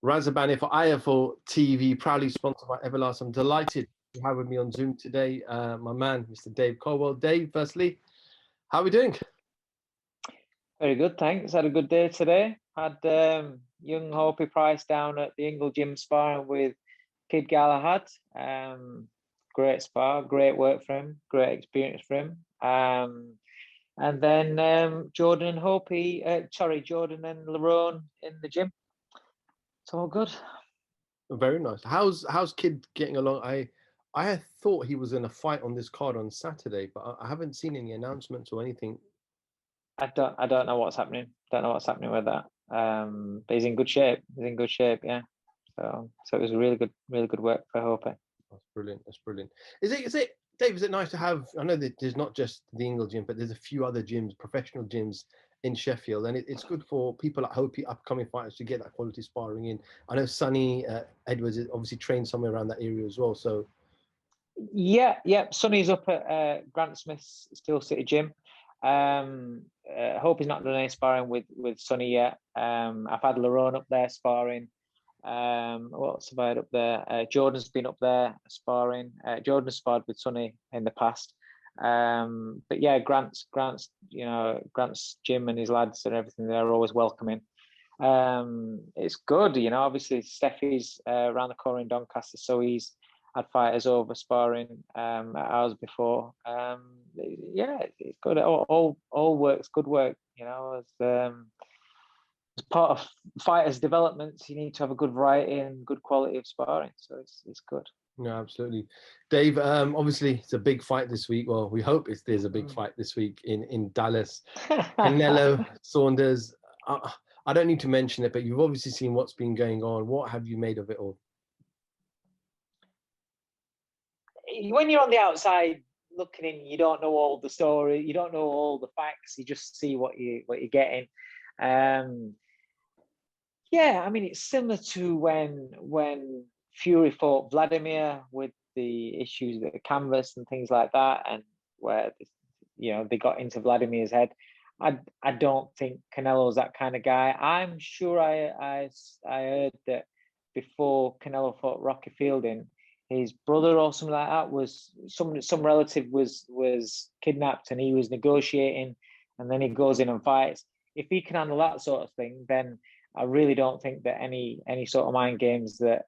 Razabani for IFL TV, proudly sponsored by Everlast. I'm delighted to have with me on Zoom today, my man, Mr. Dave Coldwell. Dave, firstly, how are we doing? Very good, thanks. Had a good day today. Had young Hopi Price down at the Ingle Gym sparring with Kid Galahad. Great spar, great work for him, great experience for him. And then Jordan and Lerone in the gym. It's all good. Very nice. How's Kid getting along? I thought he was in a fight on this card on Saturday, but I haven't seen any announcements or anything. I don't know what's happening. Don't know what's happening with that. But he's in good shape. He's in good shape, yeah. So it was really good work for Hopi. That's brilliant. That's brilliant. Is it, Dave? Is it nice to have? I know that there's not just the Ingle Gym, but there's a few other gyms, professional gyms in Sheffield, and it's good for people like Hopi upcoming fighters to get that quality sparring in. I know Sonny Edwards is obviously trained somewhere around that area as well. So yeah. Sonny's up at Grant Smith's Steel City Gym. Hope he's not done any sparring with Sonny yet. I've had Lerone up there sparring. What's about up there? Jordan's been up there sparring. Jordan sparred with Sonny in the past. But yeah, Grant's gym and his lads and everything, they're always welcoming. It's good, obviously Steffi's around the corner in Doncaster, so he's had fighters over sparring at ours before. Yeah, it's good. All work's good work, as part of fighters' developments, you need to have a good variety and good quality of sparring. So it's good. No, absolutely. Dave, obviously it's a big fight this week. Well, we hope there's a big fight this week in Dallas. Canelo, Saunders. I don't need to mention it, but you've obviously seen what's been going on. What have you made of it all? When you're on the outside looking in, you don't know all the story, you don't know all the facts, you just see what you're getting. Yeah, I mean, it's similar to when Fury fought Vladimir with the issues with the canvas and things like that, and where they got into Vladimir's head. I don't think Canelo's that kind of guy. I'm sure I heard that before Canelo fought Rocky Fielding, his brother or something like that was some relative was kidnapped and he was negotiating, and then he goes in and fights. If he can handle that sort of thing, then I really don't think that any sort of mind games that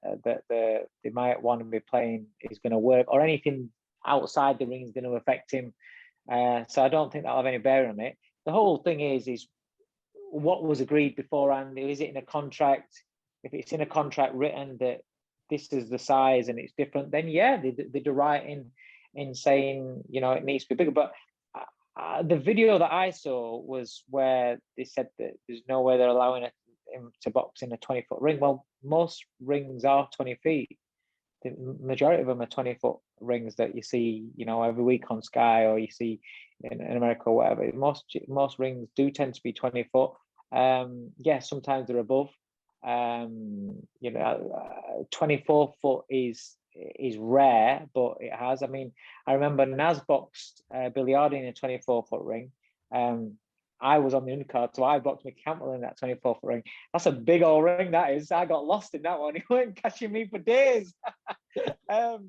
they might want to be playing is going to work, or anything outside the ring is going to affect him. So I don't think that'll have any bearing on it. The whole thing is what was agreed beforehand. Is it in a contract? If it's in a contract written that this is the size and it's different, then yeah, they do right in saying it needs to be bigger. But the video that I saw was where they said that there's no way they're allowing him to box in a 20-foot ring. Well, most rings are 20 feet. The majority of them are 20-foot rings that you see, every week on Sky, or you see in America or whatever. Most rings do tend to be 20 foot. Yeah, sometimes they're above. 24 foot is rare, but it has. I mean, I remember Naz boxed Billy Hardy in a 24-foot ring. I was on the undercard, so I boxed Mick Campbell in that 24-foot ring. That's a big old ring, that is. I got lost in that one. He weren't catching me for days. But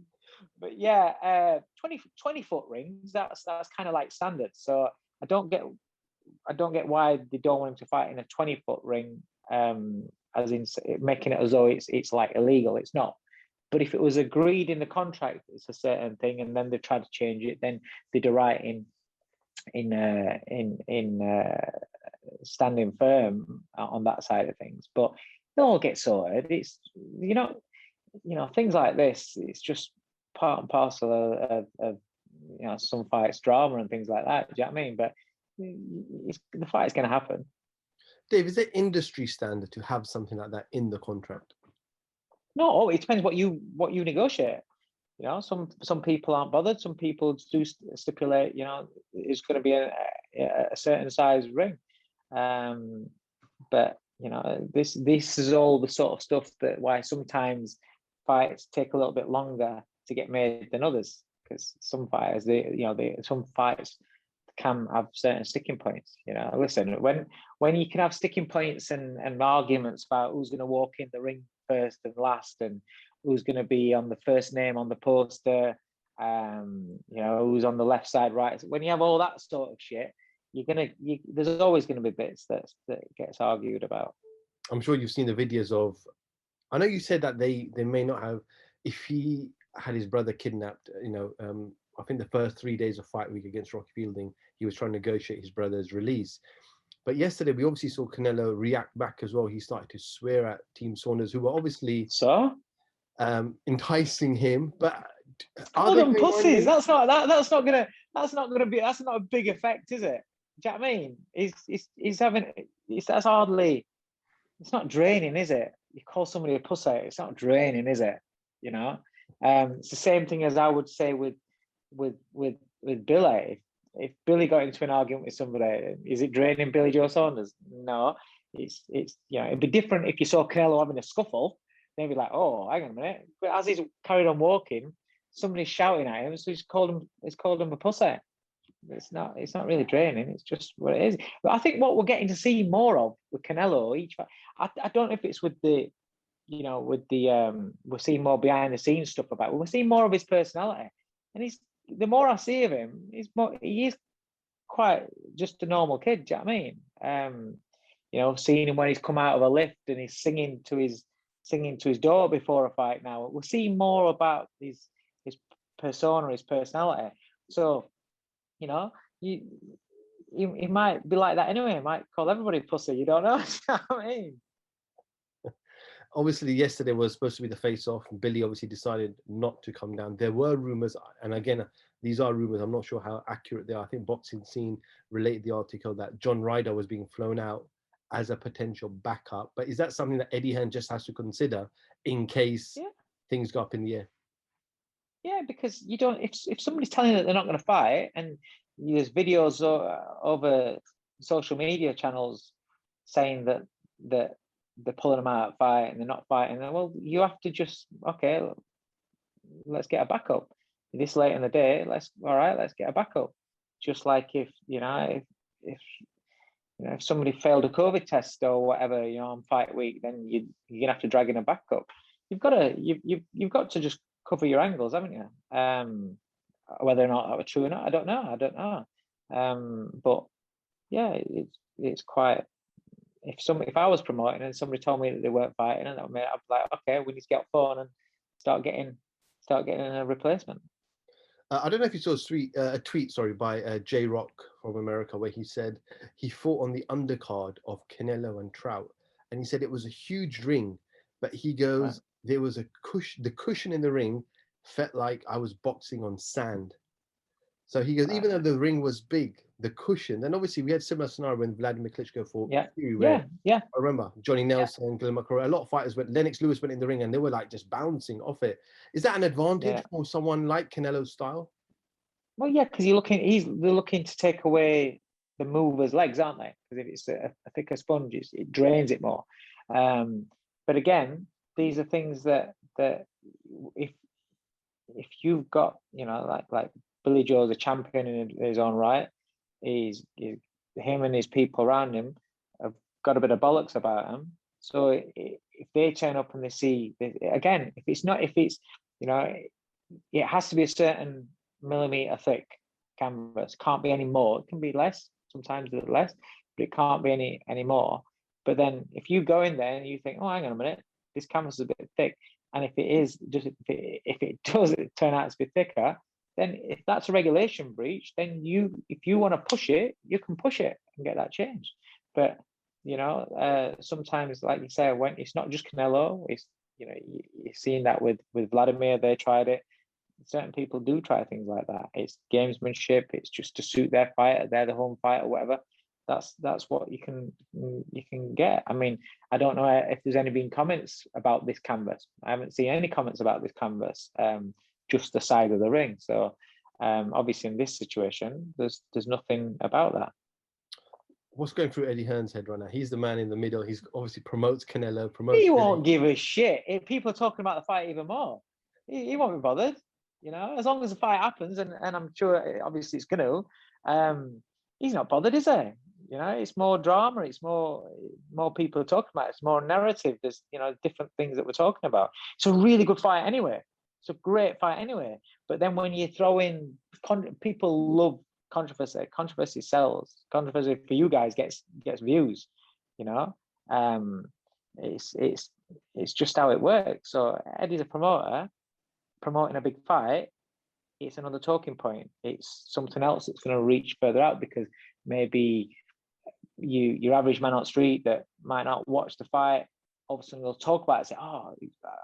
yeah, 20-foot rings, that's kind of like standard. So I don't get why they don't want him to fight in a 20-foot ring, as in making it as though it's like illegal. It's not. But if it was agreed in the contract, it's a certain thing, and then they try to change it, then they do right in standing firm on that side of things. But it all gets sorted. It's things like this. It's just part and parcel of some fights, drama and things like that. Do you know what I mean? But the fight is going to happen. Dave, is it industry standard to have something like that in the contract? No, it depends what you negotiate. Some people aren't bothered. Some people do stipulate, it's going to be a certain size ring. But this is all the sort of stuff that why sometimes fights take a little bit longer to get made than others, because some fighters, some fights can have certain sticking points. Listen, when you can have sticking points and arguments about who's going to walk in the ring first and last, and who's going to be on the first name on the poster, who's on the left side, right. So when you have all that sort of shit, there's always going to be bits that gets argued about. I'm sure you've seen the videos of. I know you said that they may not have. If he had his brother kidnapped, I think the first 3 days of fight week against Rocky Fielding, he was trying to negotiate his brother's release. But yesterday, we obviously saw Canelo react back as well. He started to swear at Team Saunders, who were obviously enticing him. But are they pussies? That's not a big effect, is it? Do you know what I mean? It's not draining, is it? You call somebody a pussy, it's not draining, is it? It's the same thing as I would say with Billy. If Billy got into an argument with somebody, is it draining Billy Joe Saunders? No. It's it'd be different if you saw Canelo having a scuffle. They'd be like, oh, hang on a minute. But as he's carried on walking, somebody's shouting at him, so he's called him a pussy. It's not really draining. It's just what it is. But I think what we're getting to see more of with Canelo each fight, I don't know if it's with the we're seeing more behind the scenes stuff about it. We're seeing more of his personality, and the more I see of him, he is quite just a normal kid. Do you know what I mean? Seeing him when he's come out of a lift and he's singing to his daughter before a fight. Now we're seeing more about his persona, his personality. So, he might be like that anyway. He might call everybody pussy. You don't know. Do you know what I mean? Obviously, yesterday was supposed to be the face-off, and Billy obviously decided not to come down. There were rumors, and again, these are rumors. I'm not sure how accurate they are. I think Boxing Scene related the article that John Ryder was being flown out as a potential backup. But is that something that Eddie Hearn just has to consider in case things go up in the air? Yeah, because you don't. If somebody's telling you that they're not going to fight, and there's videos over social media channels saying that they're pulling them out of fight and they're not fighting, well, you have to just let's get a backup. This late in the day, let's get a backup. Just like if somebody failed a COVID test or whatever, on fight week, then you're gonna have to drag in a backup. You've got to just cover your angles, haven't you? Whether or not that were true or not, I don't know. But yeah, it's quite. If I was promoting and somebody told me that they weren't fighting, and I'd be like, okay, we need to get off phone and start getting a replacement. I don't know if you saw a tweet by J Rock from America, where he said he fought on the undercard of Canelo and Trout, and he said it was a huge ring, but he goes, there was a cushion. The cushion in the ring felt like I was boxing on sand. So he goes, even though the ring was big, the cushion. Then obviously we had similar scenario when Vladimir Klitschko fought. I remember Johnny Nelson, Glenn McCrory. A lot of fighters Lennox Lewis went in the ring and they were like just bouncing off it. Is that an advantage for someone like Canelo's style? Well, yeah, because they're looking to take away the mover's legs, aren't they? Because if it's a thicker sponge, it drains it more. But again, these are things that if you've got, like Billy Joe's a champion in his own right, him and his people around him have got a bit of bollocks about him. So if they turn up and they see, again, it has to be a certain millimeter thick canvas. Can't be any more. It can be less. Sometimes it's less, but it can't be any more. But then if you go in there and you think, oh, hang on a minute, this canvas is a bit thick, and if it does turn out to be thicker, then if that's a regulation breach, then if you want to push it, you can push it and get that changed. But sometimes, like you say, when it's not just Canelo, it's you're seeing that with Vladimir, they tried it. Certain people do try things like that. It's gamesmanship. It's just to suit their fighter. They're the home fighter, whatever. That's what you can get. I mean, I don't know if there's any been comments about this canvas. I haven't seen any comments about this canvas. Just the side of the ring. So obviously in this situation, there's nothing about that. What's going through Eddie Hearn's head right now? He's the man in the middle. He's obviously promotes Canelo. He won't give a shit. If people are talking about the fight even more, he won't be bothered. As long as the fight happens, and I'm sure obviously it's going to. He's not bothered, is he? it's more drama. It's more people are talking about it. It's more narrative. There's, different things that we're talking about. It's a really good fight anyway. It's a great fight anyway. But then when you throw in, people love controversy. Controversy sells. Controversy for you guys gets views. It's just how it works. So Eddie's a promoter promoting a big fight. It's another talking point. It's something else that's going to reach further out, because maybe your average man on the street that might not watch the fight, all of a sudden they'll talk about it, say, "Oh,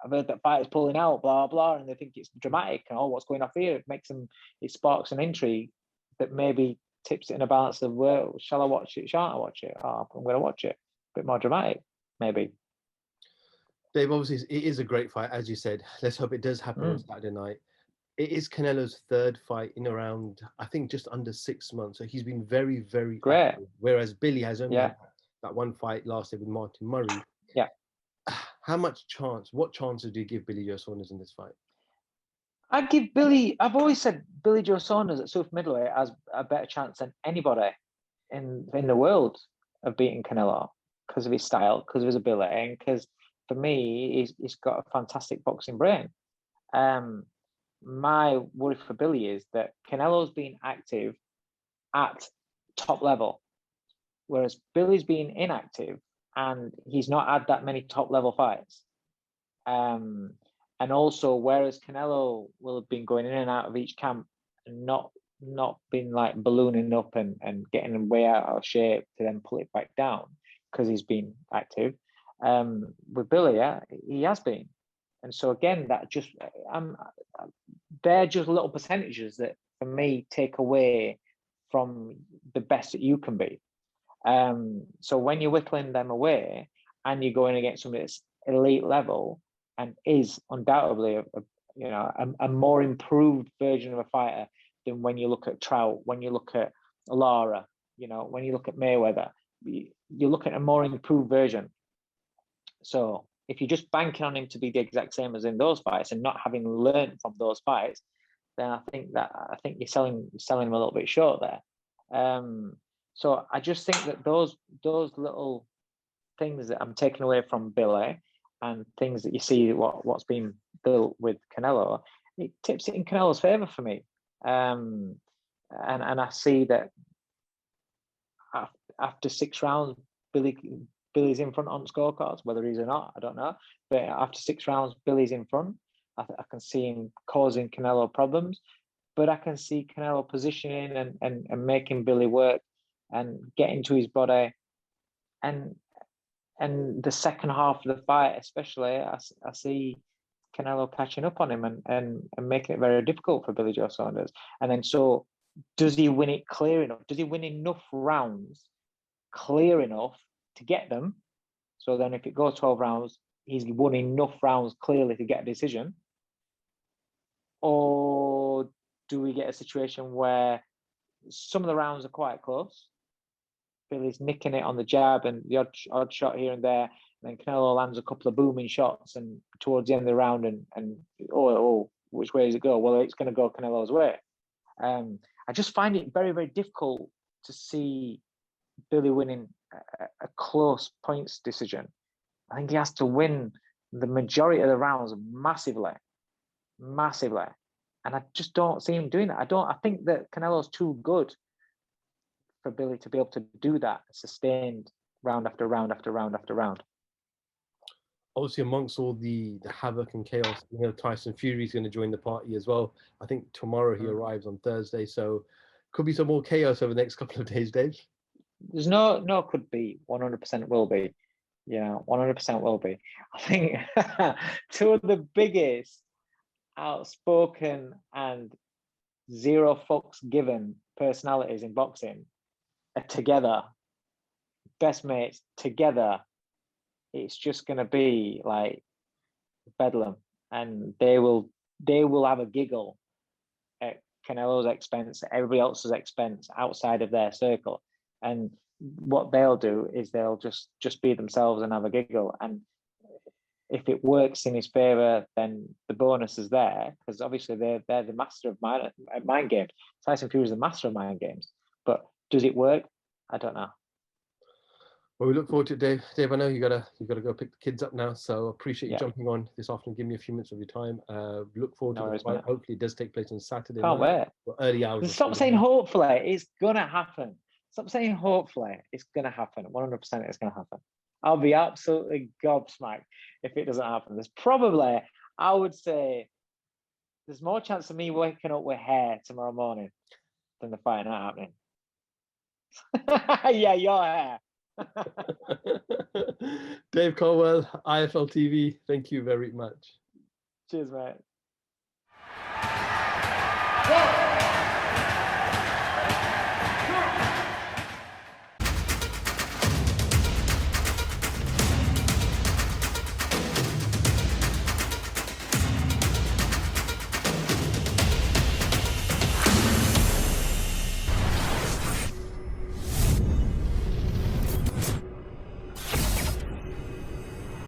I've heard that fight is pulling out, blah blah," and they think it's dramatic, and what's going off here? It sparks an intrigue that maybe tips it in a balance of, well, shall I watch it? Shan't I watch it? Oh, I'm going to watch it. A bit more dramatic, maybe. Dave, obviously, it is a great fight, as you said. Let's hope it does happen on Saturday night. It is Canelo's third fight in around, I think, just under 6 months. So he's been very, very great. active, whereas Billy has only had that one fight last year with Martin Murray. Yeah. What chances do you give Billy Joe Saunders in this fight? I've always said Billy Joe Saunders at super middleweight has a better chance than anybody in the world of beating Canelo, because of his style, because of his ability, and because, for me, he's got a fantastic boxing brain. My worry for Billy is that Canelo's been active at top level, whereas Billy's been inactive and he's not had that many top level fights. And also, whereas Canelo will have been going in and out of each camp and not been like ballooning up and getting way out of shape to then pull it back down because he's been active. With Billy, he has been. And so again, they're just little percentages that, for me, take away from the best that you can be. So when you're whittling them away and you're going against somebody that's elite level and is undoubtedly a more improved version of a fighter than when you look at Trout, when you look at Lara, when you look at Mayweather, you're looking at a more improved version. So if you're just banking on him to be the exact same as in those fights and not having learned from those fights, then I think you're selling him a little bit short there. So I just think that those little things that I'm taking away from Billy and things that you see what's been built with Canelo, it tips it in Canelo's favor for me. And I see that after 6 rounds, Billy's in front on scorecards. Whether he's or not, I don't know. But after 6 rounds, Billy's in front. I can see him causing Canelo problems, but I can see Canelo positioning and making Billy work and get into his body. And the second half of the fight, especially, I see Canelo catching up on him and making it very difficult for Billy Joe Saunders. And then, so does he win it clear enough? Does he win enough rounds clear enough to get them? So then if it goes 12 rounds, he's won enough rounds clearly to get a decision? Or do we get a situation where some of the rounds are quite close? Billy's nicking it on the jab and the odd shot here and there, and then Canelo lands a couple of booming shots, and towards the end of the round, and which way does it go? Well, it's going to go Canelo's way. I just find it very, very difficult to see Billy winning a close points decision. I think he has to win the majority of the rounds massively. And I just don't see him doing that. I think that Canelo's too good for Billy to be able to do that sustained round after round after round after round. Obviously, amongst all the havoc and chaos, Tyson Fury's going to join the party as well. I think tomorrow he arrives on Thursday, so could be some more chaos over the next couple of days, Dave. There's no could be. 100% will be. 100% will be. I think two of the biggest outspoken and zero fucks given personalities in boxing are together, best mates together. It's just going to be like bedlam, and they will have a giggle at Canelo's expense, at everybody else's expense outside of their circle. And what they'll do is they'll just be themselves and have a giggle. And if it works in his favor, then the bonus is there, because obviously they're the master of mind games. Tyson Fury is the master of mind games. But does it work? I don't know. Well, we look forward to it, Dave. Dave, I know you gotta go pick the kids up now, so appreciate you Yeah, jumping on this afternoon. Give me a few minutes of your time. Look forward no to the worries, fight. mate. Hopefully, it does take place on Saturday Can't night wait. or early hours And of stop Sunday saying night. hopefully. It's gonna happen. Stop saying hopefully. It's gonna happen. 100% it's gonna happen. I'll be absolutely gobsmacked if it doesn't happen. There's probably, I would say, there's more chance of me waking up with hair tomorrow morning than the fight not happening. Yeah, your hair. Dave Coldwell, IFL TV. Thank you very much. Cheers, mate. One.